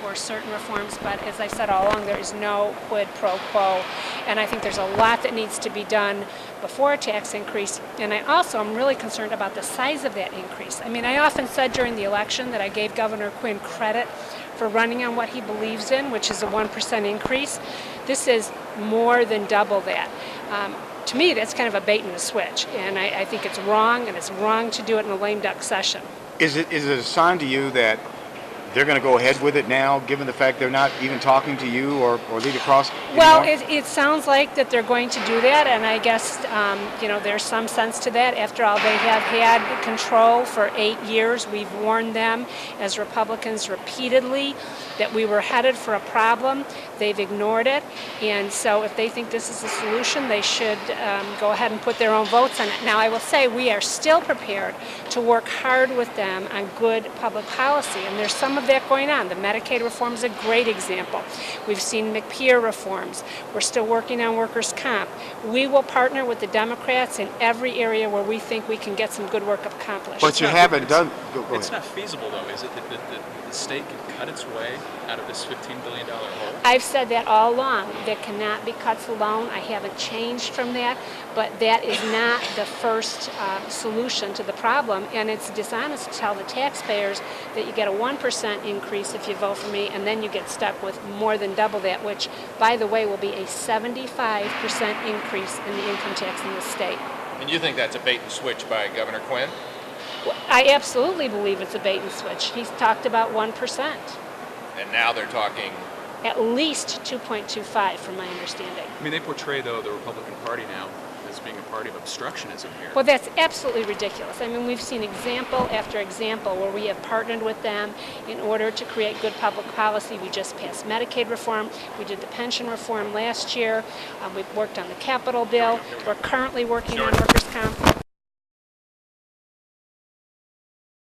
for certain reforms, but as I said all along, there is no quid pro quo, and I think there's a lot that needs to be done before a tax increase, and I also am really concerned about the size of that increase. I mean, I often said during the election that I gave Governor Quinn credit for running on what he believes in, which is a 1% increase. This is more than double that. To me, that's kind of a bait and a switch, and I think it's wrong, and it's wrong to do it in a lame duck session. Is it a sign to you that they're going to go ahead with it now, given the fact they're not even talking to you or Leader Cross anymore? Well, it sounds like that they're going to do that, and I guess there's some sense to that. After all, they have had control for 8 years. We've warned them as Republicans repeatedly that we were headed for a problem. They've ignored it, and so if they think this is a solution, they should go ahead and put their own votes on it. Now, I will say we are still prepared to work hard with them on good public policy, and there's some of that going on. The Medicaid reform is a great example. We've seen McPeer reforms. We're still working on workers' comp. We will partner with the Democrats in every area where we think we can get some good work accomplished. But you haven't done. Go It's ahead. not feasible, though, is it, that the state can cut its way out of this $15 billion hole? I've said that all along. There cannot be cuts alone. I haven't changed from that, but that is not the first solution to the problem, and it's dishonest to tell the taxpayers that you get a 1% increase if you vote for me, and then you get stuck with more than double that, which, by the way, will be a 75% increase in the income tax in the state. And you think that's a bait and switch by Governor Quinn? I absolutely believe it's a bait and switch. He's talked about 1%. And now they're talking. At least 2.25 from my understanding. I mean, they portray, though, the Republican Party now as being a party of obstructionism here. Well, that's absolutely ridiculous. I mean, we've seen example after example where we have partnered with them in order to create good public policy. We just passed Medicaid reform. We did the pension reform last year. We've worked on the Capitol bill. We're currently working on workers' comp.